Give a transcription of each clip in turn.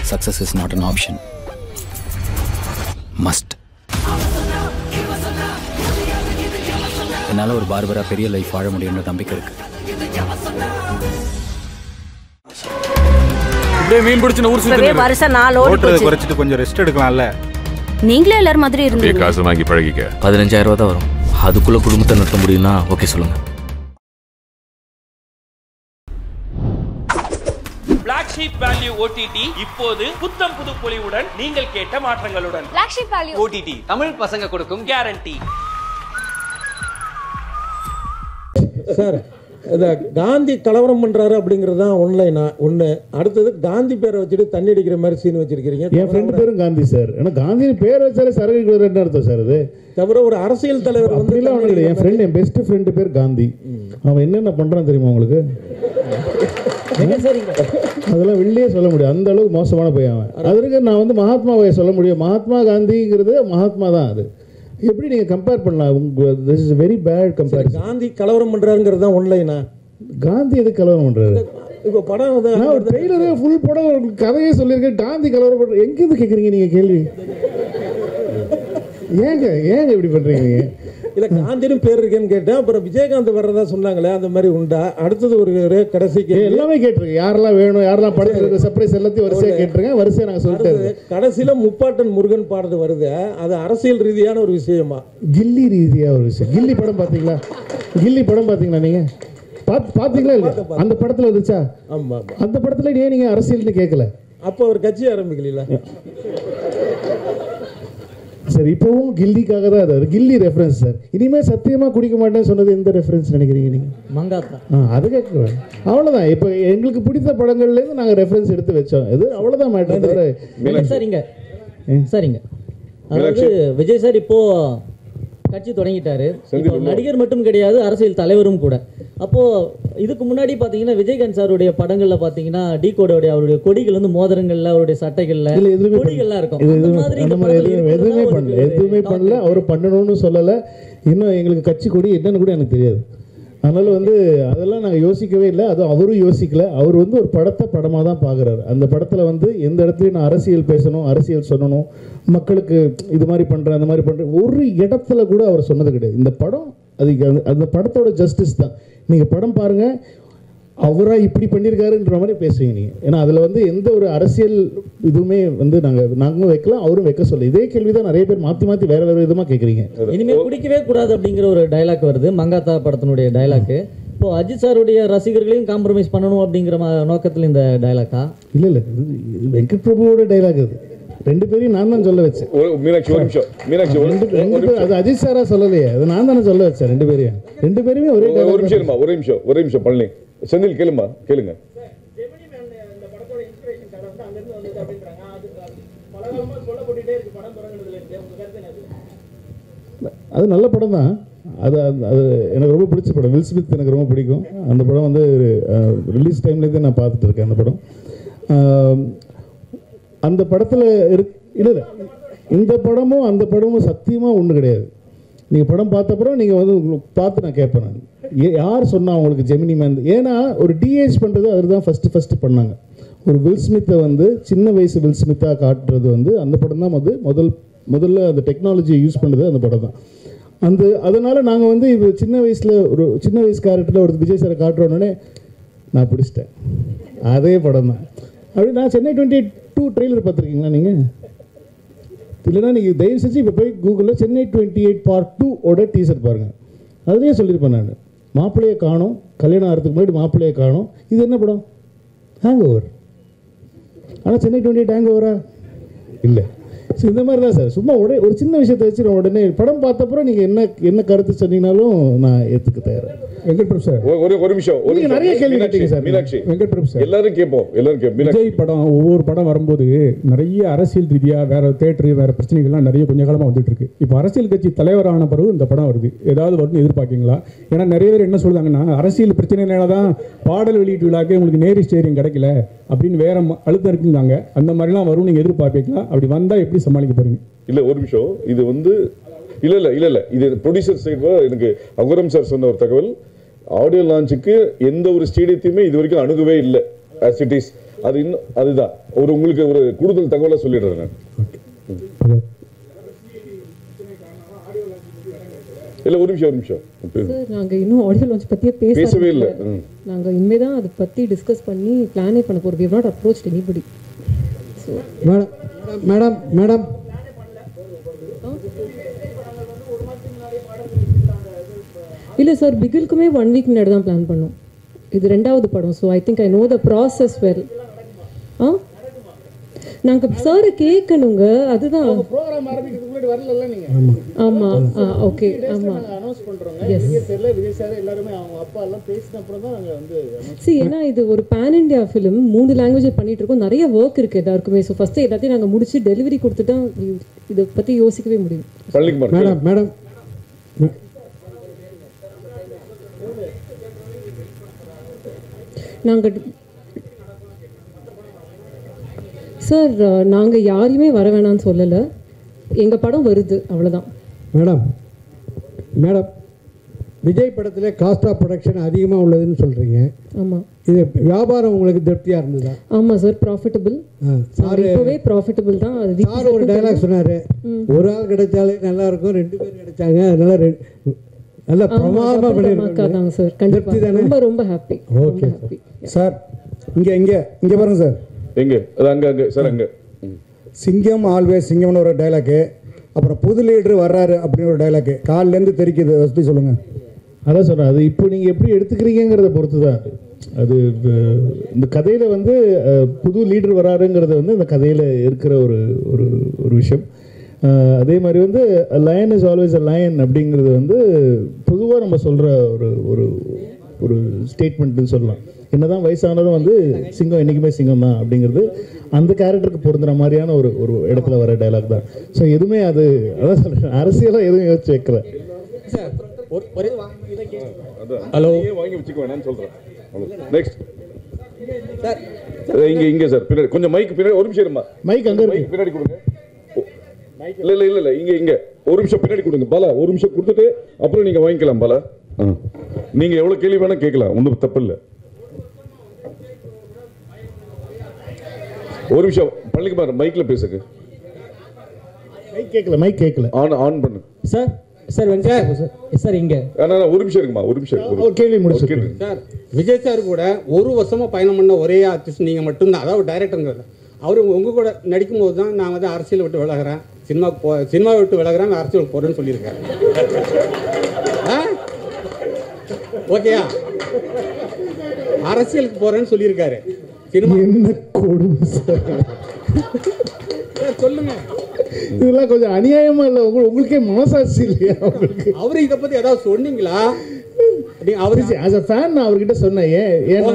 Success is not an option. Must. என்னால் ஒரு Barbara பெரிய லைஃப் வாழ முடியும்ன்ற நம்பிக்கை இருக்கு. இப்படியே மீன் பிடிச்சு ஊர் சுத்தி வருஷம் 4 ஓடி குறைச்சிட்டு கொஞ்சம் ரெஸ்ட் எடுக்கலாம்ல. நீங்களே எல்லாரும் மாதிரி இருந்தீங்க. காசு வாங்கி பழகிக்க. 15,000 ரூபாய் தான் வரும். அதுக்குள்ள குடும்பத்தை நடத்த முடியும்னா ஓகே சொல்லுங்க. Black Sheep Value OTT இப்போது புத்தம் புது பொலிவுடன் நீங்கள் கேட்ட மாற்றங்களுடன். Black Sheep Value OTT Tamil பசங்க கொடுக்கும் கேரண்டி. சார் இந்த காந்தி கலவரம் பண்றாரு அப்படிங்கிறது தான் ஒன்லைனா ஒன்று. அடுத்தது காந்தி பேரை வச்சுட்டு தண்ணி அடிக்கிற மாதிரி சீன் வச்சிருக்கீங்க. என் ஃப்ரெண்டு பேரும் காந்தி சார். ஏன்னா காந்தி பேர் வச்சாலே சரக்கு என்ன அர்த்தம் சார்? அது தவிர ஒரு அரசியல் தலைவர் வந்து என் ஃப்ரெண்ட், என் பெஸ்ட் ஃப்ரெண்டு பேர் காந்தி. அவன் என்னென்ன பண்றான் தெரியுமா உங்களுக்கு? அதெல்லாம் வெளியே சொல்ல முடியும், அந்த அளவுக்கு மோசமான போய் அவன். அதற்கு நான் வந்து மகாத்மாவை சொல்ல முடியும். மகாத்மா காந்திங்கிறது மகாத்மா தான். அது எப்படி நீங்க கம்பேர் பண்ணலாம்? This is very bad comparison. Gandhi கலவரம் பண்றாருங்கிறது தான் ஒன்லைனா. காந்தி எது கலவரம் பண்றாரு? இப்போ படம் நான் ஒரு ட்ரெய்லரே ஃபுல் படம் கதையே சொல்லியிருக்கேன். காந்தி கலவரம் பண்ற எங்கேருந்து கேட்குறீங்க நீங்க கேள்வி? ஏங்க இப்படி பண்றீங்க நீங்க? இல்லை காந்தின்னு பேர் இருக்கேன்னு கேட்டேன். அப்புறம் விஜயகாந்த் வர்றதா சொன்னாங்களே, அந்த மாதிரி உண்டா? அடுத்தது ஒரு கடைசிக்கு எல்லாமே கேட்டிருக்கேன். யாரெல்லாம் வேணும், யாரெல்லாம் படத்தில் சர்ப்ரைஸ் எல்லாத்தையும் வரிசையாக கேட்டிருக்கேன். வரிசையாக நாங்கள் சொல்லிட்டு கடைசியில் முப்பாட்டன் முருகன் பாடுறது வருது. அது அரசியல் ரீதியான ஒரு விஷயமா? கில்லி ரீதியாக ஒரு விஷயம். கில்லி படம் பார்த்தீங்களா? கில்லி படம் பார்த்தீங்களா நீங்கள்? பார்த்தீங்களா இல்லை? அந்த படத்தில் வந்துச்சா? ஆமாம். அந்த படத்தில் ஏன் நீங்கள் அரசியல்னு கேட்கல? அப்போ ஒரு கட்சி ஆரம்பிக்கல சார். இப்போவும் கில்லிக்காக தான் அது கில்லி ரெஃபரன்ஸ் சார். இனிமேல் சத்தியமாக குடிக்க மாட்டேன்னு சொன்னது எந்த ரெஃபரன்ஸ் நினைக்கிறீங்க நீங்கள்? மங்காத்தா. அது கேட்குறேன். அவ்வளோதான். இப்போ எங்களுக்கு பிடித்த படங்கள்லேருந்து நாங்கள் ரெஃபரன்ஸ் எடுத்து வச்சோம். இது அவ்வளோதான் மேட்டர் தவிர. சரிங்க. அதாவது விஜய் சார் இப்போ கட்சி தொடங்கிட்டாரு. இப்போ நடிகர் மட்டும் கிடையாது, அரசியல் தலைவரும் கூட. அப்போ இதுக்கு முன்னாடி பாத்தீங்கன்னா விஜயகாந்த் சாருடைய படங்கள்ல பாத்தீங்கன்னா டிகோடோடைய அவருடைய கொடிகள் வந்து மோதிரங்கள்ல, அவருடைய சட்டைகள்ல கொடிகள்லாம் இருக்கும். எதுவுமே பண்ணல. அவர் பண்ணணும்னு சொல்லலை. இன்னும் எங்களுக்கு கட்சி கொடி என்னன்னு கூட எனக்கு தெரியாது. அதனால வந்து அதெல்லாம் நாங்கள் யோசிக்கவே இல்லை. அதுவும் அவரும் யோசிக்கல. அவர் வந்து ஒரு படத்தை படமாக தான் பார்க்குறாரு. அந்த படத்தில் வந்து எந்த இடத்துலையும் நான் அரசியல் பேசணும், அரசியல் சொல்லணும், மக்களுக்கு இது மாதிரி பண்ணுறேன், அந்த மாதிரி பண்ணுறேன், ஒரு இடத்துல கூட அவர் சொன்னது கிடையாது. இந்த படம் அந்த படத்தோட ஜஸ்டிஸ் தான். நீங்கள் படம் பாருங்கள், அவராக இப்படி பண்ணியிருக்காருன்ற மாதிரி பேசுவீங்க நீங்கள். ஏன்னா அதில் வந்து எந்த ஒரு அரசியல் இதுவுமே வந்து நாங்களும் வைக்கலாம், அவரும் வைக்க சொல்ல. இதே கேள்வி தான் நிறைய பேர் மாற்றி மாற்றி வேறு வேறு விதமாக கேட்குறீங்க. இனிமேல் குடிக்கவே கூடாது அப்படிங்கிற ஒரு டைலாக் வருது, மங்காத்தா படத்தினுடைய டைலாக். இப்போ அஜித் சாருடைய ரசிகர்களையும் காம்ப்ரமைஸ் பண்ணணும் அப்படிங்கிற நோக்கத்தில் இந்த டைலாக்கா? இல்லை இல்லை, வெங்கட் பிரபுவோட டைலாக் அது. ரெண்டு பேரையும் நான் தான் சொல்ல வச்சேன். அது அஜித் சாரா சொல்லலையே, அது நான் தானே சொல்ல வச்சேன். ரெண்டு பேருமே ஒரே நிமிஷம் பழனி செந்தில் கேளுங்க. அது நல்ல படம் தான். அது எனக்கு ரொம்ப பிடிச்ச படம். வில் ஸ்மித் எனக்கு ரொம்ப பிடிக்கும். அந்த படம் வந்து ரிலீஸ் டைம்லேருந்து நான் பார்த்துட்டு இருக்கேன். அந்த படம் அந்த படத்தில் இல்லை, இந்த படமும் அந்த படமும் சத்தியமாக ஒன்று கிடையாது. நீங்கள் படம் பார்த்தப்பறம் நீங்கள் வந்து பார்த்து நான் கேட்பேன், நான் யார் சொன்னால் அவங்களுக்கு ஜெமினி மேன்? ஏன்னா ஒரு டிஏஜ் பண்ணுறது அது தான் ஃபஸ்ட்டு பண்ணாங்க. ஒரு வில் ஸ்மித்தை வந்து சின்ன வயசு வில் ஸ்மித்தாக காட்டுறது வந்து அந்த படம் தான் முதல்ல அந்த டெக்னாலஜியை யூஸ் பண்ணுறது அந்த படம் தான். அதனால் நாங்கள் வந்து இப்போ சின்ன வயசு கேரக்டரில் ஒரு விஜய் சாரை காட்டுறோன்னே நான் பிடிச்சிட்டேன். அதே படம் தான். அப்படி நான் சென்னை 22 ட்ரெய்லர் பார்த்துருக்கீங்களா நீங்கள்? இல்லைனா நீங்கள் தயவு செஞ்சு இப்போ போய் கூகுளில் சென்னை 28 Part 2 டீசர் பாருங்கள். அதுலேயே சொல்லியிருப்பேன் நான், மாப்பிள்ளையை காணும், கல்யாணம் ஆகிறதுக்கு முன்னாடி மாப்பிள்ளையை காணும். இது என்ன படம்? Hang over. ஆனால் சென்னை 28 ஹேங் ஓவரா? இல்லை. ஸோ இந்த மாதிரி தான் சார். சும்மா ஒரு சின்ன விஷயத்தை வச்சு நான் உடனே படம் பார்த்தப்பறம் நீங்கள் என்ன கருத்து சொன்னீங்கனாலும் நான் ஏற்றுக்க தயார். வெங்கட் பிரபு சார் ஒரு நிமிஷம் நிறைய கேள்வி கேட்டீங்க சார். மீனாட்சி, வெங்கட் பிரபு சார் எல்லாரும் கேட்போம். விஜய் படம் ஒவ்வொரு படம் வரும்போது நிறைய அரசியல் ரீதியாக வேற தேட்டரு வேற பிரச்சனைகள்லாம் நிறைய கொஞ்ச காலமாக வந்துட்டு இருக்கு. இப்போ அரசியல் கட்சி தலைவரான பிறகு இந்த படம் வருது, ஏதாவது வரும்னு எதிர்பார்க்கீங்களா? ஏன்னா நிறைய பேர் என்ன சொல்றாங்கன்னா அரசியல் பிரச்சனைனால தான் பாடல் வெளியீட்டு விழாக்கே உங்களுக்கு நேரி ஸ்டேரியம் கிடைக்கல அப்படின்னு வேற அழுத்தம் இருக்குங்க. அந்த மாதிரிலாம் வரும் நீங்கள் எதிர்பார்ப்பீங்களா? அப்படி வந்தால் எப்படி சமாளிக்க போறீங்க? இல்லை ஒரு நிமிஷம், இது வந்து இல்லை இது ப்ரொடியூசர் சைடு எனக்கு அகுரம் சார் சொன்ன ஒரு தகவல். ஆடியோ லான்ச்சுக்கு எந்த ஒரு ஸ்டேடியத்தையுமே இது வரைக்கும் அணுகவே இல்லை. ஆஸ் இட் இஸ் அது இன்னும் அதுதான் உங்களுக்கு ஒரு கூடுதல் தகவலை சொல்லிடுறேன் நான். இல்ல ஒரு நிமிஷம் சார் நாங்க இன்னும் ஆடியோ லான்ச் பத்தியே பேசவே இல்ல. நாங்க இனிமே தான் அதை பத்தி டிஸ்கஸ் பண்ணி பிளானே பண்ண போறோம். we have not approached anybody. So madam இல்ல சார் பிகிலுக்குமே 1 வீக் முன்னாடி தான் பிளான் பண்ணோம். இது 2வது படம். So I think I know the process well. நாங்க சார் கேட்கணுங்க. அதுதான் ப்ரோகிராம் ஆரம்பிக்கிறதுக்கு முன்னாடி வரல நீங்க. ஆமா ஓகே ஆமா அனௌன்ஸ் பண்றோம். நீங்க தெரியல விஜய் சார் எல்லாரும் அவங்க அப்பா எல்லாம் பேசின அப்புறம் தான் நாங்க வந்து ஏன்னா இது ஒரு பேன் இண்டியா ஃபிலிம் 3 லாங்குவேஜ் பண்ணிட்டு இருக்கோம். நிறைய ஒர்க் இருக்கு எல்லாருக்குமே. ஸோ ஃபர்ஸ்ட் எல்லாத்தையும் நாங்க முடிச்சு டெலிவரி கொடுத்துட்டா இதை பத்தி யோசிக்கவே முடியும். மேடம் நாங்கள் சார் நாங்கள் யாரையுமே வர வேணாம்னு சொல்லலை. எங்கள் படம் வருது அவ்வளோதான். மேடம் விஜய் படத்தில் காஸ்ட் ஆஃப் ப்ரொடக்ஷன் அதிகமாக உள்ளதுன்னு சொல்கிறீங்க. ஆமாம். இது வியாபாரம் உங்களுக்கு திருப்தியாக இருந்ததா? ஆமாம் சார் ப்ராஃபிட்டபிள். இப்போவே ப்ராஃபிட்டபிள் தான். அது சார் ஒரு டைலாக் சொன்னார், ஒரு ஆள் கிடைச்சாலே நல்லா இருக்கும், 2 பேர் கிடைச்சாங்க, அதனால நல்ல பிரமாதமாக பண்ணியிருக்காங்க சார். கண்டிப்பாக ரொம்ப ரொம்ப ஹாப்பி. Okay sir. இங்கே பாருங்க சார். எங்க அங்க சார் அங்க சிங்கம் ஆல்வேஸ் சிங்கம்னு ஒரு டைலாக்கு, அப்புறம் புது லீடர் வர்றாரு அப்படின்னு ஒரு டைலாக்கு காலிலேருந்து தெரிக்குது. வசதி சொல்லுங்கள். அதான் சொல்கிறேன். அது இப்போ நீங்கள் எப்படி எடுத்துக்கிறீங்கிறத பொறுத்து தான் அது. இந்த கதையில் வந்து புது லீடர் வராருங்கிறது வந்து இந்த கதையில் இருக்கிற ஒரு ஒரு ஒரு விஷயம். அதே மாதிரி வந்து line is always a lion அப்படிங்கிறது வந்து பொதுவாக நம்ம சொல்கிற ஒரு ஒரு ஒரு ஸ்டேட்மெண்ட்னு சொல்லலாம். என்னதான் வயசானதும் வந்து சிங்கம் என்றைக்குமே சிங்கம் தான் அப்படிங்கிறது அந்த கேரக்டருக்கு பொருந்துற மாதிரியான ஒரு ஒரு இடத்துல வர டைலாக் தான். ஸோ எதுவுமே அது அதான் சொல்கிறேன், அரசியலாக எதுவும் யோசிச்சு வைக்கல. ஹலோ வாங்கி வச்சுக்க வேணாம்னு சொல்கிறேன். நெக்ஸ்ட் இங்க சார் பின்னாடி கொஞ்சம் மைக் பின்னாடி ஒரு நிமிஷம் இருமா. மைக் அங்கே இருக்கு, பின்னாடி கொடுங்க. இல்ல இங்க ஒரு நிமிஷம் பின்னாடி கொடுங்க பாலா. ஒரு நிமிஷம் கொடுத்துட்டு அப்புறம் நீங்க வாங்கிக்கலாம் பாலா. நீங்க எவ்வளவு கேள்வி வேணா கேட்கலாம், ஒன்றும் தப்பு இல்லை. ஒரு நிமிஷம் பள்ளிக்குமார் மைக்ல பேசுங்க. மைக் கேட்கல ஆன் பண்ணு சார். சார் இங்க ஒரு நிமிஷம் இருக்குமா, ஒரு நிமிஷம் கேள்வி முடிச்சு சார். விஜய் சார் கூட 1 வருஷமா பயணம் பண்ண ஒரே ஆர்டிஸ்ட் நீங்க மட்டும்தான். அதாவது டைரக்டருங்கிறது அவர் உங்க கூட நடிக்கும் போது தான் நான் வந்து அரசியல் விட்டு விலகிறேன், சினிமா விட்டு விலகிறேன், அரசியல் போறேன்னு சொல்லியிருக்காரு. ஓகேயா? அரசியலுக்கு போறேன்னு சொல்லியிருக்காரு. என்ன கொடுமை சார். சொல்லுங்க. இதெல்லாம் கொஞ்சம் அநியாயமா இல்லை? உங்களுக்கே மனசாட்சி இல்லையா? அவரு இதை பத்தி ஏதாவது சொன்னீங்களா? ஆஸ் அ ஃபேன் நான் அவர்கிட்ட சொன்னேன், ஏன்னா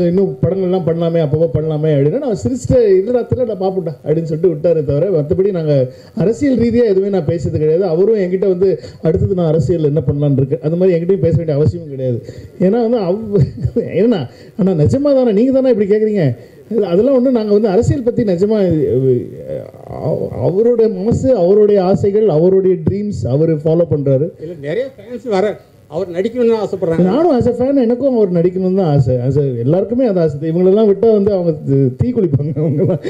இன்னும் படங்கள்லாம் பண்ணலாமே, அப்பப்போ பண்ணலாமே அப்படின்னா நான் சிரிச்சிட்டு இல்லத்தில் நான் பார்ப்பட்டா அப்படின்னு சொல்லிட்டு விட்டாரே தவிர மற்றபடி நாங்கள் அரசியல் ரீதியாக எதுவுமே நான் பேசுறது கிடையாது. அவரும் என்கிட்ட வந்து அடுத்தது நான் அரசியல் என்ன பண்ணலான்னு இருக்கு அந்த மாதிரி என்கிட்டயும் பேச வேண்டிய அவசியமும் கிடையாது. ஏன்னா வந்து ஏன்னா ஆனால் நிஜமாக தானே நீங்கள் தானே இப்படி கேட்குறீங்க. அதெல்லாம் ஒன்று நாங்கள் வந்து அரசியல் பற்றி நிஜமாக அவருடைய மனசு, அவருடைய ஆசைகள், அவருடைய ட்ரீம்ஸ் அவர் ஃபாலோ பண்ணுறாரு. இல்லை நிறைய ஃபேன்ஸ் வர அவர் நடிக்கணும்னு ஆசைப்படுறாங்க. நானும் ஆஸ் அ ஃபேன் எனக்கும் அவர் நடிக்கணும்னு தான் ஆசை. எல்லாருக்குமே அது ஆசை. இவங்களெல்லாம் விட்டால் வந்து அவங்க தீ குளிப்பாங்க. அவங்கலாம்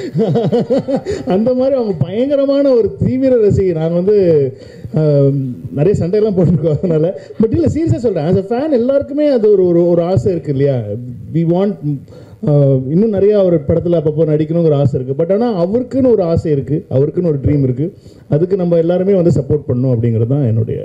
அந்த மாதிரி அவங்க பயங்கரமான ஒரு தீவிர ரசிகை. நான் வந்து நிறைய சண்டையெல்லாம் போட்டிருக்கோம் அதனால. பட் இல்லை சீரியஸாக சொல்கிறேன், ஆஸ் அ ஃபேன் எல்லாருக்குமே அது ஒரு ஒரு ஆசை இருக்குது இல்லையா? வி வாண்ட் இன்னும் நிறைய அவர் படத்தில் அப்பப்போ நடிக்கணுங்கிற ஆசை இருக்குது. பட் ஆனால் அவருக்குன்னு ஒரு ஆசை இருக்குது, அவருக்குன்னு ஒரு ட்ரீம் இருக்குது. அதுக்கு நம்ம எல்லாருமே வந்து சப்போர்ட் பண்ணணும் அப்படிங்கிறது தான் என்னுடைய